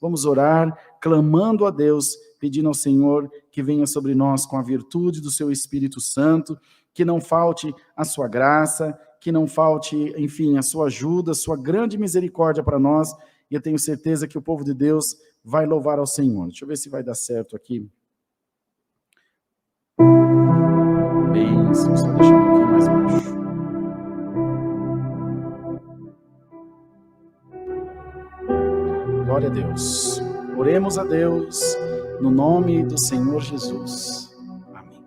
Vamos orar, clamando a Deus, pedindo ao Senhor que venha sobre nós com a virtude do seu Espírito Santo, que não falte a sua graça, que não falte, enfim, a sua ajuda, a sua grande misericórdia para nós, e eu tenho certeza que o povo de Deus vai louvar ao Senhor. Deixa eu ver se vai dar certo aqui. Bênção, só deixar um pouquinho mais baixo. Glória a Deus. Oremos a Deus no nome do Senhor Jesus. Amém.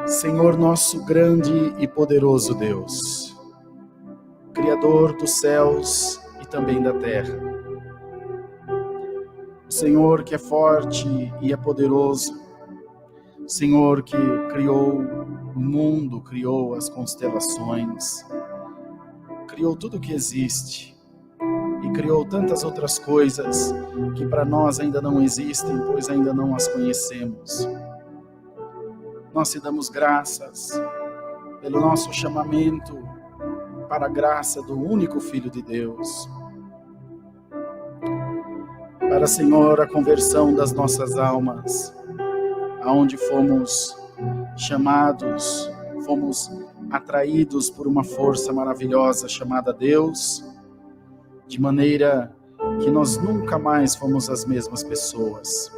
Senhor nosso grande e poderoso Deus, Criador dos céus e também da terra, o Senhor que é forte e é poderoso, Senhor que criou o mundo, criou as constelações, criou tudo o que existe e criou tantas outras coisas que para nós ainda não existem, pois ainda não as conhecemos. Nós te damos graças pelo nosso chamamento para a graça do único Filho de Deus, para, Senhor, a conversão das nossas almas, aonde fomos chamados, fomos atraídos por uma força maravilhosa chamada Deus, de maneira que nós nunca mais fomos as mesmas pessoas.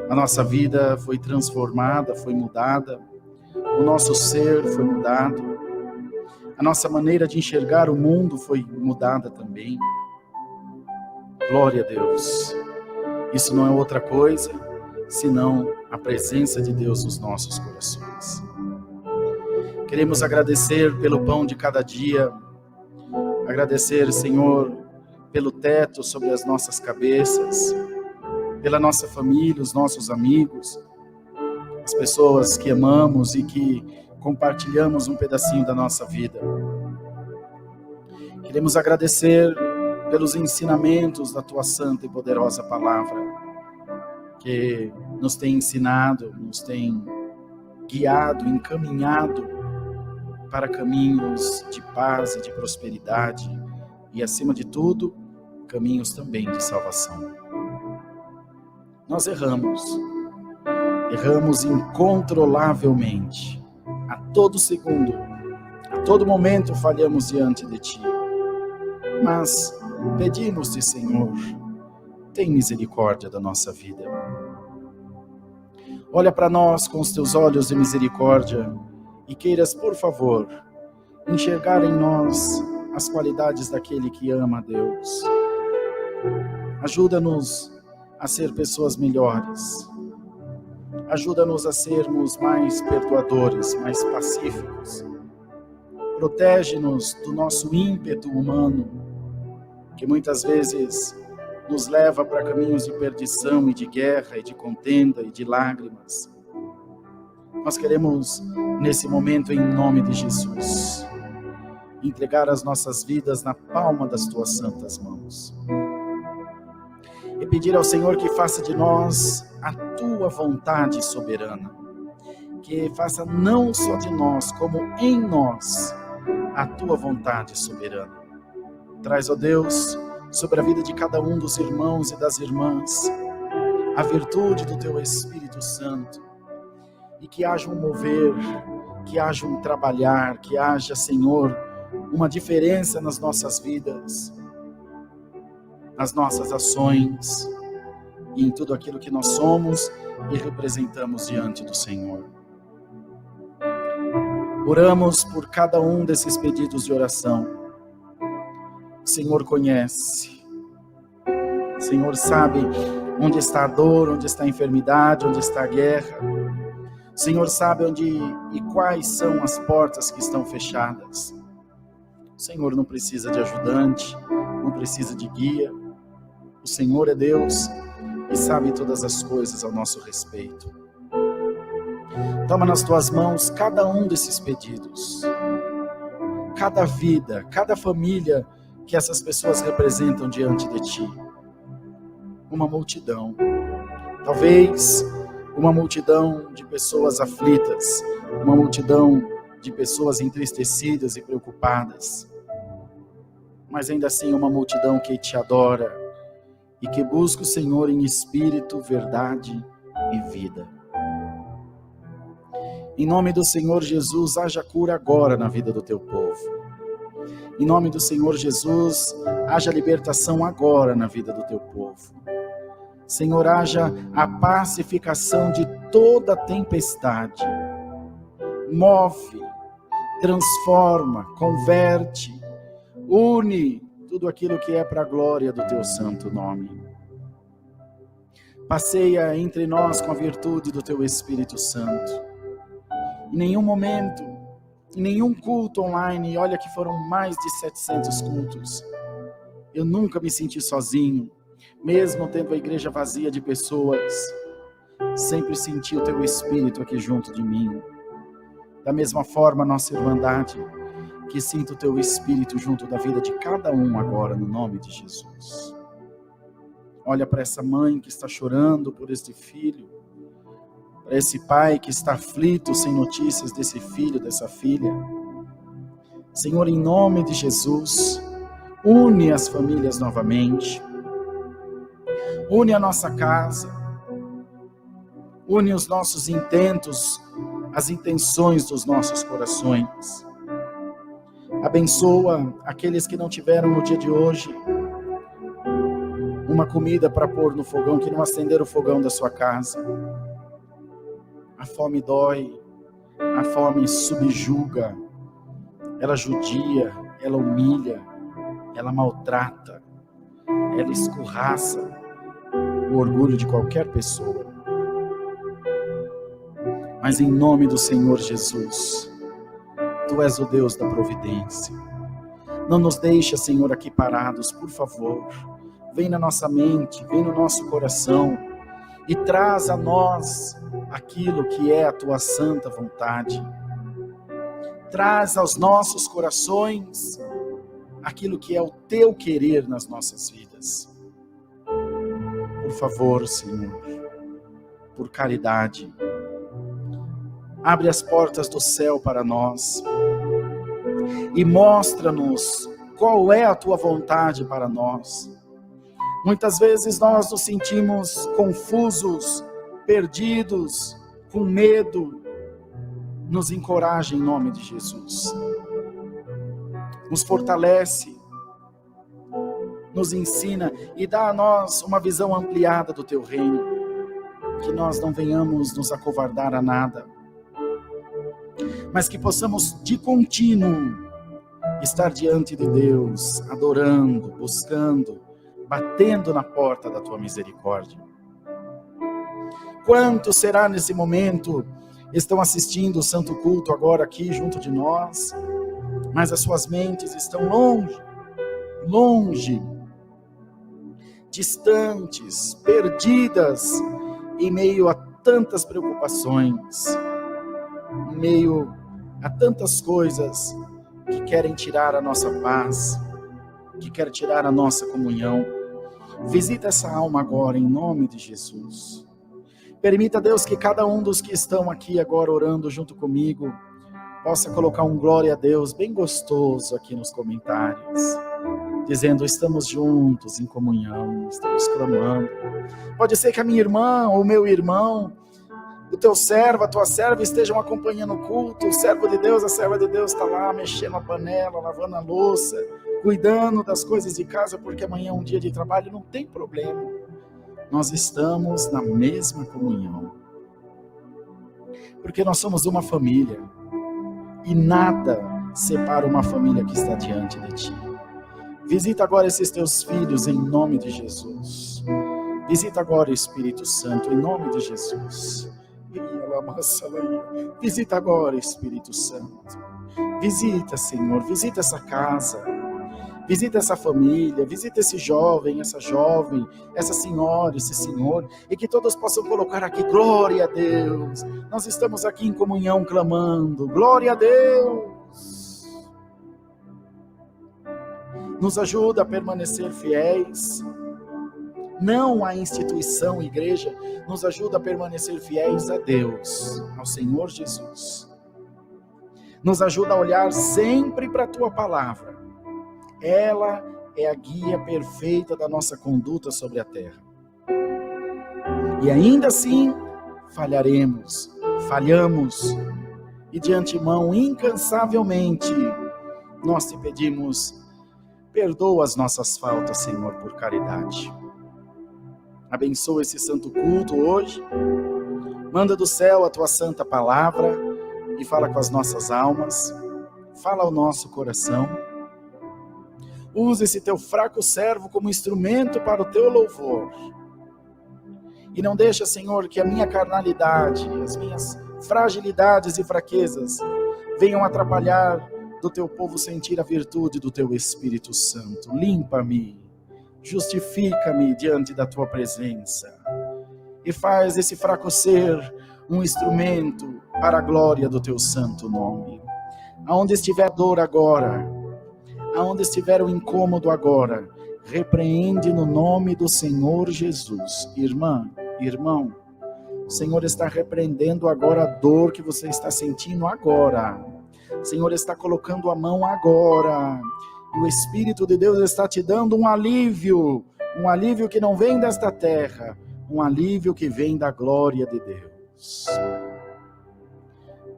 A nossa vida foi transformada, foi mudada, o nosso ser foi mudado, a nossa maneira de enxergar o mundo foi mudada também. Glória a Deus. Isso não é outra coisa senão a presença de Deus nos nossos corações. Queremos agradecer pelo pão de cada dia, agradecer, Senhor, pelo teto sobre as nossas cabeças, pela nossa família, os nossos amigos, as pessoas que amamos e que compartilhamos um pedacinho da nossa vida. Queremos agradecer pelos ensinamentos da Tua santa e poderosa palavra, que nos tem ensinado, nos tem guiado, encaminhado para caminhos de paz e de prosperidade e, acima de tudo, caminhos também de salvação. Nós erramos incontrolavelmente, a todo segundo, a todo momento falhamos diante de Ti, mas pedimos-te, Senhor, tem misericórdia da nossa vida. Olha para nós com os Teus olhos de misericórdia e queiras, por favor, enxergar em nós as qualidades daquele que ama a Deus. Ajuda-nos a ser pessoas melhores. Ajuda-nos a sermos mais perdoadores, mais pacíficos. Protege-nos do nosso ímpeto humano, que muitas vezes nos leva para caminhos de perdição e de guerra e de contenda e de lágrimas. Nós queremos, nesse momento, em nome de Jesus, entregar as nossas vidas na palma das Tuas santas mãos. E pedir ao Senhor que faça de nós a Tua vontade soberana. Que faça não só de nós, como em nós, a Tua vontade soberana. Traz, ó Deus, sobre a vida de cada um dos irmãos e das irmãs, a virtude do Teu Espírito Santo. E que haja um mover, que haja um trabalhar, que haja, Senhor, uma diferença nas nossas vidas, nas nossas ações e em tudo aquilo que nós somos e representamos diante do Senhor. Oramos por cada um desses pedidos de oração. O Senhor conhece, o Senhor sabe onde está a dor, onde está a enfermidade, onde está a guerra. O Senhor sabe onde e quais são as portas que estão fechadas. O Senhor não precisa de ajudante, não precisa de guia. O Senhor é Deus e sabe todas as coisas ao nosso respeito. Toma nas Tuas mãos cada um desses pedidos, cada vida, cada família que essas pessoas representam diante de Ti. Uma multidão, talvez uma multidão de pessoas aflitas, uma multidão de pessoas entristecidas e preocupadas. mas ainda assim uma multidão que te adora e que busca o Senhor em espírito, verdade e vida. Em nome do Senhor Jesus, haja cura agora na vida do teu povo. Em nome do Senhor Jesus, haja libertação agora na vida do teu povo. Senhor, haja a pacificação de toda tempestade. Move, transforma, converte, une tudo aquilo que é para a glória do teu santo nome. Passeia entre nós com a virtude do teu Espírito Santo. Em nenhum momento, em nenhum culto online, olha que foram mais de 700 cultos, eu nunca me senti sozinho, mesmo tendo a igreja vazia de pessoas, sempre senti o teu Espírito aqui junto de mim. Da mesma forma, nossa irmandade, que sinta o teu Espírito junto da vida de cada um agora, no nome de Jesus. Olha para essa mãe que está chorando por este filho, para esse pai que está aflito, sem notícias desse filho, dessa filha. Senhor, em nome de Jesus, une as famílias novamente, une a nossa casa, une os nossos intentos, as intenções dos nossos corações. Abençoa aqueles que não tiveram no dia de hoje uma comida para pôr no fogão, que não acenderam o fogão da sua casa. A fome dói, a fome subjuga, ela judia, ela humilha, ela maltrata, ela escorraça o orgulho de qualquer pessoa. Mas em nome do Senhor Jesus, Tu és o Deus da providência. Não nos deixa, Senhor, aqui parados, por favor. Vem na nossa mente, vem no nosso coração e traz a nós aquilo que é a Tua santa vontade. Traz aos nossos corações aquilo que é o Teu querer nas nossas vidas. Por favor, Senhor, por caridade, abre as portas do céu para nós e mostra-nos qual é a Tua vontade para nós. Muitas vezes nós nos sentimos confusos, perdidos, com medo. Nos encoraja em nome de Jesus. Nos fortalece, nos ensina e dá a nós uma visão ampliada do Teu reino. Que nós não venhamos nos acovardar a nada, mas que possamos de contínuo estar diante de Deus, adorando, buscando, batendo na porta da Tua misericórdia. Quantos será nesse momento estão assistindo o Santo Culto agora aqui junto de nós, mas as suas mentes estão longe, distantes, perdidas, em meio a tantas preocupações, em meio a tantas coisas que querem tirar a nossa paz, que querem tirar a nossa comunhão. Visita essa alma agora, em nome de Jesus. Permita, Deus, que cada um dos que estão aqui agora orando junto comigo, possa colocar um glória a Deus bem gostoso aqui nos comentários, dizendo: estamos juntos em comunhão, estamos clamando. Pode ser que a minha irmã ou o meu irmão, o teu servo, a tua serva estejam acompanhando o culto. O servo de Deus, a serva de Deus está lá mexendo a panela, lavando a louça, cuidando das coisas de casa, porque amanhã é um dia de trabalho. Não tem problema, nós estamos na mesma comunhão, porque nós somos uma família, e nada separa uma família que está diante de Ti. Visita agora esses Teus filhos em nome de Jesus. Visita agora o Espírito Santo em nome de Jesus. Visita agora, Espírito Santo. Visita, Senhor, visita essa casa, visita essa família, visita esse jovem, essa jovem, essa senhora, esse senhor, e que todos possam colocar aqui: glória a Deus. Nós estamos aqui em comunhão clamando: glória a Deus. Nos ajuda a permanecer fiéis, não à instituição igreja, nos ajuda a permanecer fiéis a Deus, ao Senhor Jesus. Nos ajuda a olhar sempre para a Tua palavra, Ela é a guia perfeita da nossa conduta sobre a terra. E ainda assim, falhamos, e de antemão, incansavelmente, nós te pedimos, perdoa as nossas faltas, Senhor, por caridade. Abençoa esse santo culto hoje, manda do céu a tua santa palavra e fala com as nossas almas, fala ao nosso coração. Usa esse teu fraco servo como instrumento para o teu louvor. E não deixa, Senhor, que a minha carnalidade, as minhas fragilidades e fraquezas venham atrapalhar do teu povo sentir a virtude do teu Espírito Santo. Limpa-me, justifica-me diante da tua presença e faz esse fraco ser um instrumento para a glória do teu santo nome. Aonde estiver dor agora, aonde estiver o incômodo agora, repreende no nome do Senhor Jesus. Irmã, irmão, o Senhor está repreendendo agora a dor que você está sentindo agora. O Senhor está colocando a mão agora. E o Espírito de Deus está te dando um alívio que não vem desta terra, um alívio que vem da glória de Deus.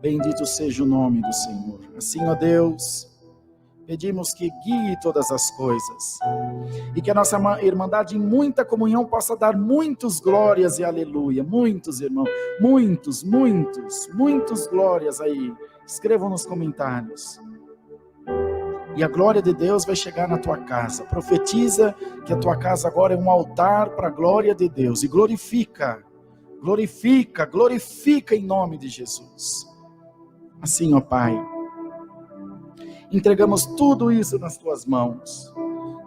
Bendito seja o nome do Senhor. Assim, ó Deus, pedimos que guie todas as coisas e que a nossa irmandade em muita comunhão possa dar muitos glórias e aleluia. Muitos, irmãos, muitos glórias aí. Escrevam nos comentários. E a glória de Deus vai chegar na tua casa. Profetiza que a tua casa agora é um altar para a glória de Deus. E glorifica em nome de Jesus. Assim, ó Pai, entregamos tudo isso nas tuas mãos,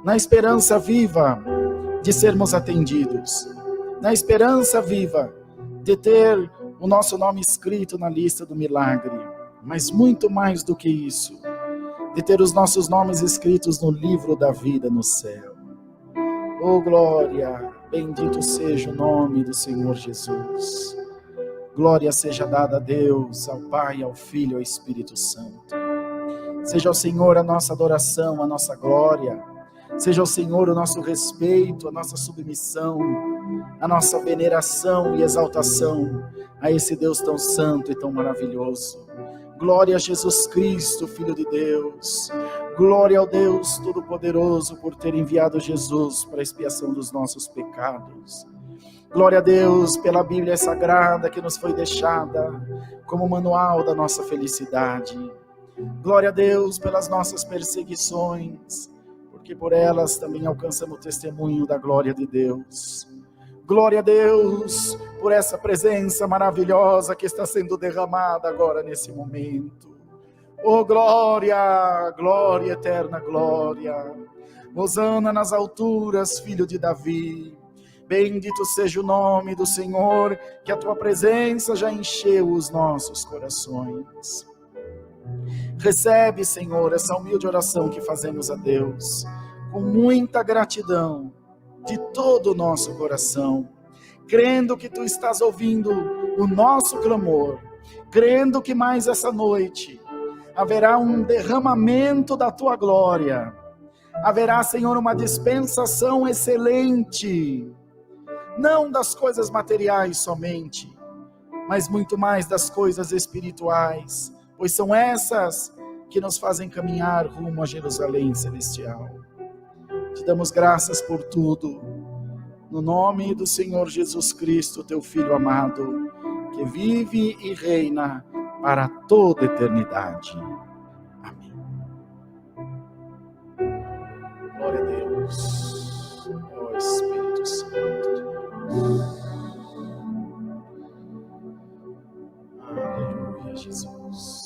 na esperança viva de sermos atendidos, na esperança viva de ter o nosso nome escrito na lista do milagre, mas muito mais do que isso, de ter os nossos nomes escritos no livro da vida no céu. Oh glória, bendito seja o nome do Senhor Jesus. Glória seja dada a Deus, ao Pai, ao Filho e ao Espírito Santo. Seja o Senhor a nossa adoração, a nossa glória. Seja o Senhor o nosso respeito, a nossa submissão, a nossa veneração e exaltação a esse Deus tão santo e tão maravilhoso. Glória a Jesus Cristo, Filho de Deus. Glória ao Deus Todo-Poderoso por ter enviado Jesus para a expiação dos nossos pecados. Glória a Deus pela Bíblia Sagrada que nos foi deixada como manual da nossa felicidade. Glória a Deus pelas nossas perseguições, porque por elas também alcançamos o testemunho da glória de Deus. Glória a Deus por essa presença maravilhosa que está sendo derramada agora nesse momento. Oh glória, glória, eterna glória. Hosana nas alturas, filho de Davi. Bendito seja o nome do Senhor, que a tua presença já encheu os nossos corações. Recebe, Senhor, essa humilde oração que fazemos a Deus, com muita gratidão, de todo o nosso coração, crendo que tu estás ouvindo o nosso clamor, crendo que mais essa noite haverá um derramamento da tua glória, haverá, Senhor, uma dispensação excelente, não das coisas materiais somente, mas muito mais das coisas espirituais, pois são essas que nos fazem caminhar rumo a Jerusalém celestial. Te damos graças por tudo, no nome do Senhor Jesus Cristo, teu Filho amado, que vive e reina para toda a eternidade. Amém. Glória a Deus, ó Espírito Santo de Deus. Aleluia, Jesus.